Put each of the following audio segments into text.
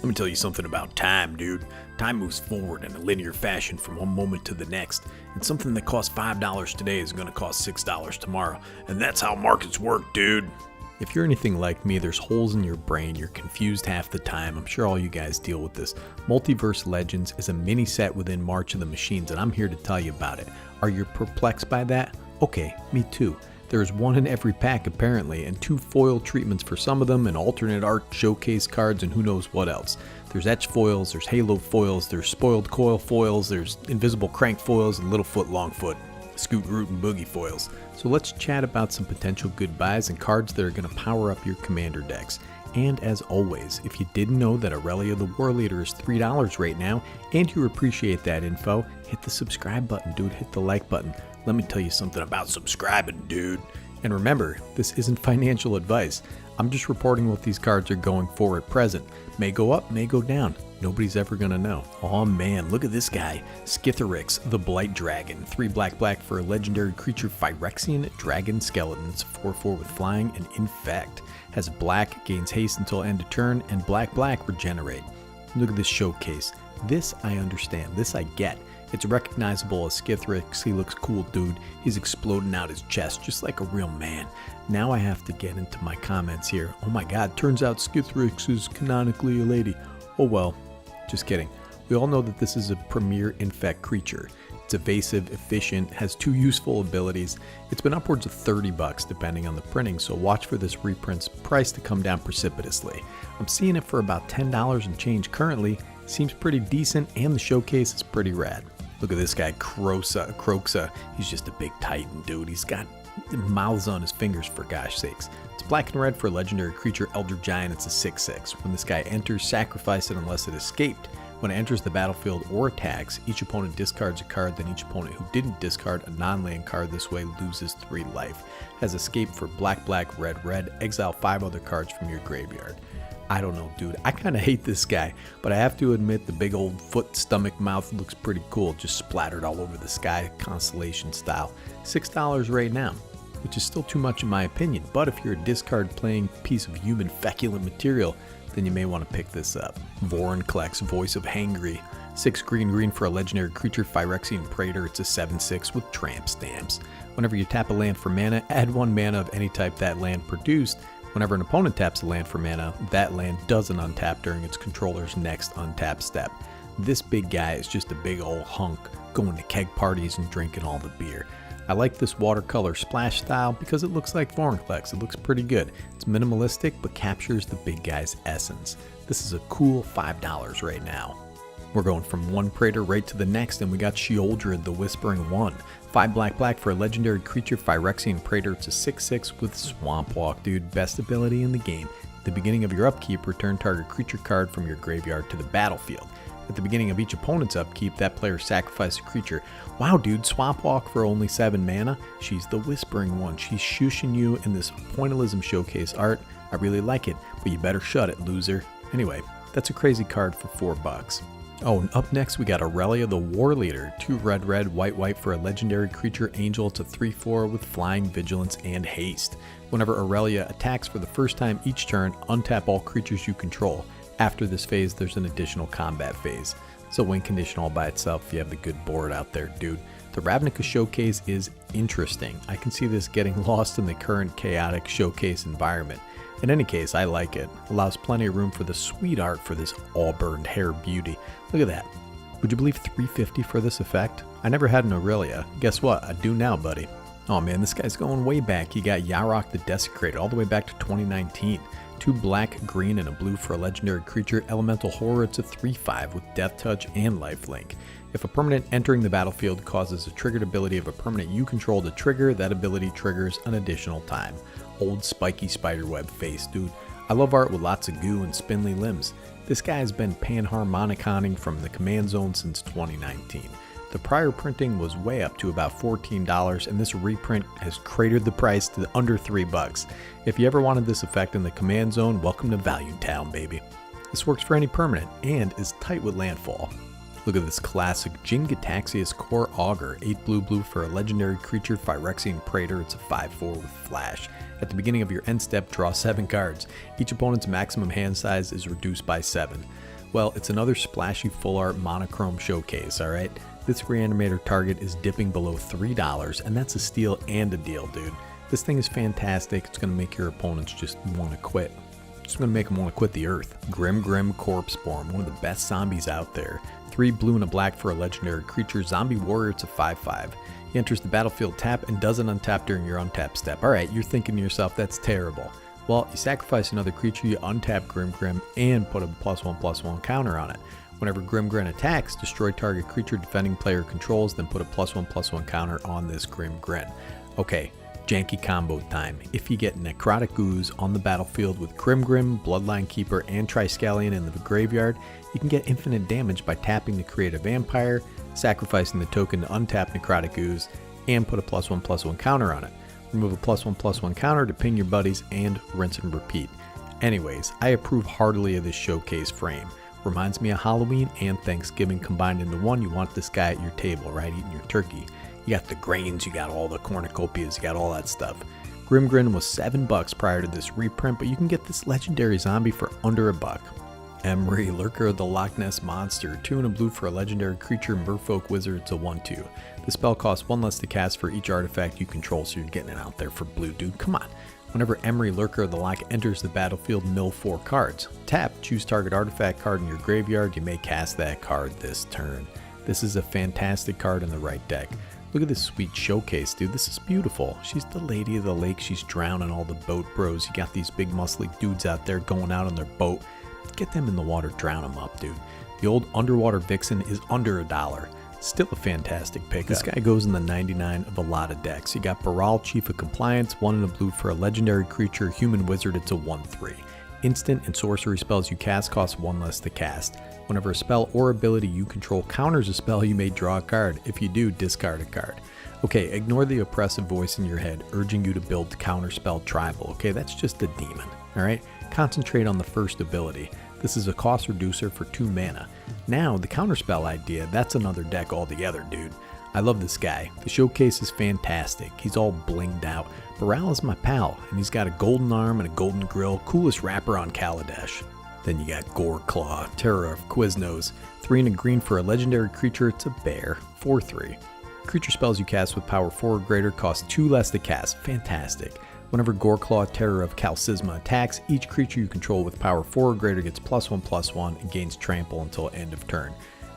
Let me tell you something about time, dude. Time moves forward in a linear fashion from one moment to the next, and something that costs $5 today is going to cost $6 tomorrow, and that's how markets work, dude. If you're anything like me, there's holes in your brain, you're confused half the time. I'm sure all you guys deal with this. Multiverse Legends is a mini set within March of the Machines, and I'm here to tell you about it. Are you perplexed by that? Okay, me too. There's one in every pack apparently, and 2 foil treatments for some of them, and alternate art showcase cards, and who knows what else. There's etch foils, there's halo foils, there's spoiled coil foils, there's invisible crank foils, and Littlefoot Longfoot, Scoot Root, and Boogie foils. So let's chat about some potential good buys and cards that are going to power up your commander decks. And as always, if you didn't know that Aurelia the War Leader is $3 right now, and you appreciate that info, hit the subscribe button, dude, hit the like button. Let me tell you something about subscribing, dude. And remember, this isn't financial advice. I'm just reporting what these cards are going for at present. May go up, may go down. Nobody's ever gonna know. Aw man, look at this guy. Skitherix, the Blight Dragon. 3 black for a legendary creature Phyrexian Dragon Skeleton. It's a 4/4 with flying and infect. Has black, gains haste until end of turn, and black regenerate. Look at this showcase. This I understand, this I get. It's recognizable as Skitherix. He looks cool, dude. He's exploding out his chest just like a real man. Now I have to get into my comments here. Oh my god, turns out Skitherix is canonically a lady. Oh well, just kidding. We all know that this is a premier infect creature. It's evasive, efficient, has 2 useful abilities. It's been upwards of $30 depending on the printing, so watch for this reprint's price to come down precipitously. I'm seeing it for about $10 and change currently. Seems pretty decent, and the showcase is pretty rad. Look at this guy, Croxa. He's just a big titan, dude. He's got mouths on his fingers, for gosh sakes. It's black and red for a legendary creature, Elder Giant. It's a 6/6. When this guy enters, sacrifice it unless it escaped. When it enters the battlefield or attacks, each opponent discards a card, then each opponent who didn't discard a non-land card this way loses 3 life. Has escape for black, red. Exile 5 other cards from your graveyard. I don't know, dude. I kind of hate this guy, but I have to admit the big old foot stomach mouth looks pretty cool, just splattered all over the sky, constellation style. $6 right now, which is still too much in my opinion, but if you're a discard playing piece of human feculent material, then you may want to pick this up. Vorinclex, Voice of Hangry. 6 green for a legendary creature, Phyrexian Praetor. It's a 7/6 with tramp stamps. Whenever you tap a land for mana, add 1 mana of any type that land produced. Whenever an opponent taps a land for mana, that land doesn't untap during its controller's next untap step. This big guy is just a big old hunk, going to keg parties and drinking all the beer. I like this watercolor splash style because it looks like Vorinclex. It looks pretty good. It's minimalistic but captures the big guy's essence. This is a cool $5 right now. We're going from one Praetor right to the next, and we got Sheoldred, the Whispering One. 5 black for a legendary creature, Phyrexian Praetor. It's a 6/6 with Swamp Walk, dude. Best ability in the game. At the beginning of your upkeep, return target creature card from your graveyard to the battlefield. At the beginning of each opponent's upkeep, that player sacrifices a creature. Wow, dude, Swamp Walk for only 7 mana? She's the Whispering One. She's shushing you in this Pointillism showcase art. I really like it, but you better shut it, loser. Anyway, that's a crazy card for $4. Oh, and up next we got Aurelia the War Leader. 2 red, white for a legendary creature, Angel. It's a 3/4 with flying, vigilance, and haste. Whenever Aurelia attacks for the first time each turn, untap all creatures you control. After this phase, there's an additional combat phase. It's a win condition all by itself if you have the good board out there, dude. The Ravnica showcase is interesting. I can see this getting lost in the current chaotic showcase environment. In any case, I like it. Allows plenty of room for the sweet art for this auburn hair beauty. Look at that. Would you believe $350 for this effect? I never had an Aurelia. Guess what? I do now, buddy. Oh man, this guy's going way back. You got Yarok the Desecrated all the way back to 2019. 2 black, green, and a blue for a legendary creature, Elemental Horror. It's a 3/5 with Death Touch and Lifelink. If a permanent entering the battlefield causes a triggered ability of a permanent you control to trigger, that ability triggers an additional time. Old spiky spiderweb face, dude. I love art with lots of goo and spindly limbs. This guy has been panharmoniconing from the command zone since 2019. The prior printing was way up to about $14, and this reprint has cratered the price to under $3. If you ever wanted this effect in the command zone, welcome to Value Town, baby. This works for any permanent and is tight with landfall. Look at this classic Jin-Gitaxias Core Augur, 8 blue for a legendary creature, Phyrexian Praetor. It's a 5/4 with flash. At the beginning of your end step, draw 7 cards. Each opponent's maximum hand size is reduced by 7. Well, it's another splashy full art monochrome showcase, alright? This Reanimator target is dipping below $3, and that's a steal and a deal, dude. This thing is fantastic. It's going to make your opponents just want to quit. It's going to make them want to quit the earth. Grim Corpseborn, one of the best zombies out there. 3 blue and a black for a legendary creature. Zombie warrior, it's a 5/5. He enters the battlefield tap and doesn't untap during your untap step. Alright, you're thinking to yourself, that's terrible. Well, you sacrifice another creature, you untap Grim, and put a +1/+1 counter on it. Whenever Grim attacks, destroy target creature defending player controls, then put a +1/+1 counter on this Grim. Okay, janky combo time. If you get Necrotic Ooze on the battlefield with Grim, Bloodline Keeper, and Triskelion in the graveyard, you can get infinite damage by tapping to create a vampire, sacrificing the token to untap Necrotic Ooze, and put a +1/+1 counter on it. Remove a +1/+1 counter to ping your buddies, and rinse and repeat. Anyways, I approve heartily of this showcase frame. Reminds me of Halloween and Thanksgiving combined into one. You want this guy at your table, right? Eating your turkey. You got the grains, you got all the cornucopias, you got all that stuff. Grim was $7 prior to this reprint, but you can get this legendary zombie for under $1. Emery, Lurker of the Loch Ness Monster, 2 and a blue for a legendary creature, Merfolk Wizard, it's a 1/2. The spell costs 1 less to cast for each artifact you control, so you're getting it out there for blue, dude. Come on. Whenever Emery, Lurker of the Loch enters the battlefield, mill 4 cards. Tap, choose target artifact card in your graveyard, you may cast that card this turn. This is a fantastic card in the right deck. Look at this sweet showcase, dude. This is beautiful. She's the lady of the lake. She's drowning all the boat bros. You got these big muscly dudes out there going out on their boat. Get them in the water, drown them up, dude. The old underwater vixen is under $1. Still a fantastic pickup. This guy goes in the 99 of a lot of decks. You got Baral, Chief of Compliance, 1 and a blue for a legendary creature, Human Wizard, it's a 1/3. Instant and sorcery spells you cast cost 1 less to cast. Whenever a spell or ability you control counters a spell, you may draw a card. If you do, discard a card. Okay, ignore the oppressive voice in your head urging you to build counterspell tribal. Okay, that's just a demon. Alright? Concentrate on the first ability. This is a cost reducer for 2 mana. Now, the counterspell idea, that's another deck altogether, dude. I love this guy. The showcase is fantastic. He's all blinged out. Baral is my pal, and he's got a golden arm and a golden grill. Coolest rapper on Kaladesh. Then you got Goreclaw, Terror of Quiznos. 3 and a green for a legendary creature, it's a bear. 4/3. Creature spells you cast with power 4 or greater cost 2 less to cast. Fantastic. Whenever Goreclaw, Terror of Calcisma attacks, each creature you control with power 4 or greater gets +1/+1 and gains trample until end of turn.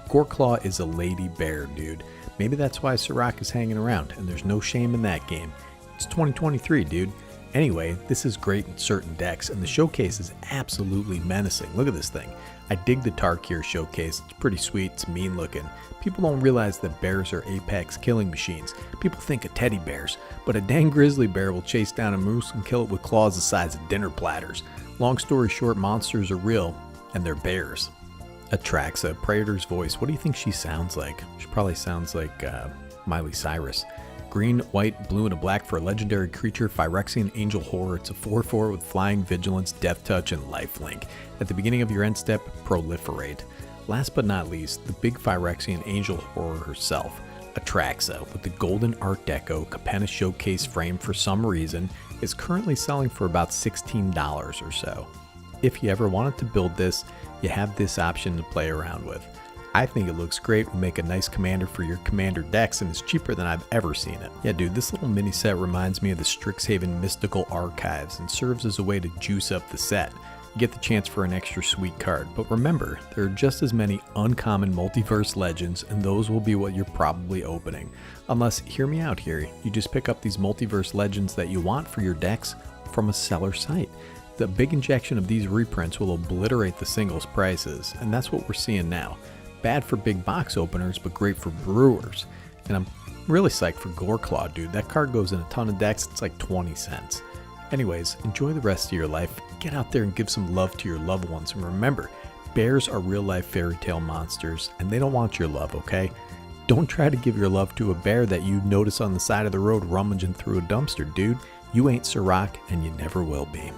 Goreclaw is a lady bear, dude. Maybe that's why Sirach is hanging around, and there's no shame in that game. It's 2023, dude. Anyway, this is great in certain decks, and the showcase is absolutely menacing. Look at this thing. I dig the Tarkir showcase. It's pretty sweet. It's mean looking. People don't realize that bears are apex killing machines. People think of teddy bears, but a dang grizzly bear will chase down a moose and kill it with claws the size of dinner platters. Long story short, monsters are real, and they're bears. Atraxa, Praetor's voice. What do you think she sounds like? She probably sounds like Miley Cyrus. Green, white, blue, and a black for a legendary creature, Phyrexian Angel Horror. It's a 4/4 with Flying, Vigilance, Death Touch, and Lifelink. At the beginning of your end step, proliferate. Last but not least, the big Phyrexian Angel Horror herself, Atraxa, with the golden Art Deco Capenna Showcase frame for some reason, is currently selling for about $16 or so. If you ever wanted to build this, you have this option to play around with. I think it looks great, will make a nice commander for your commander decks, and it's cheaper than I've ever seen it. Yeah dude, this little mini set reminds me of the Strixhaven Mystical Archives and serves as a way to juice up the set. You get the chance for an extra sweet card, but remember, there are just as many uncommon Multiverse Legends, and those will be what you're probably opening. Unless, hear me out here, you just pick up these Multiverse Legends that you want for your decks from a seller site. The big injection of these reprints will obliterate the singles prices, and that's what we're seeing now. Bad for big box openers, but great for brewers. And I'm really psyched for Goreclaw, dude. That card goes in a ton of decks, it's like 20 cents. Anyways, enjoy the rest of your life. Get out there and give some love to your loved ones. And remember, bears are real life fairy tale monsters, and they don't want your love, okay? Don't try to give your love to a bear that you notice on the side of the road rummaging through a dumpster, dude. You ain't Sirach, and you never will be.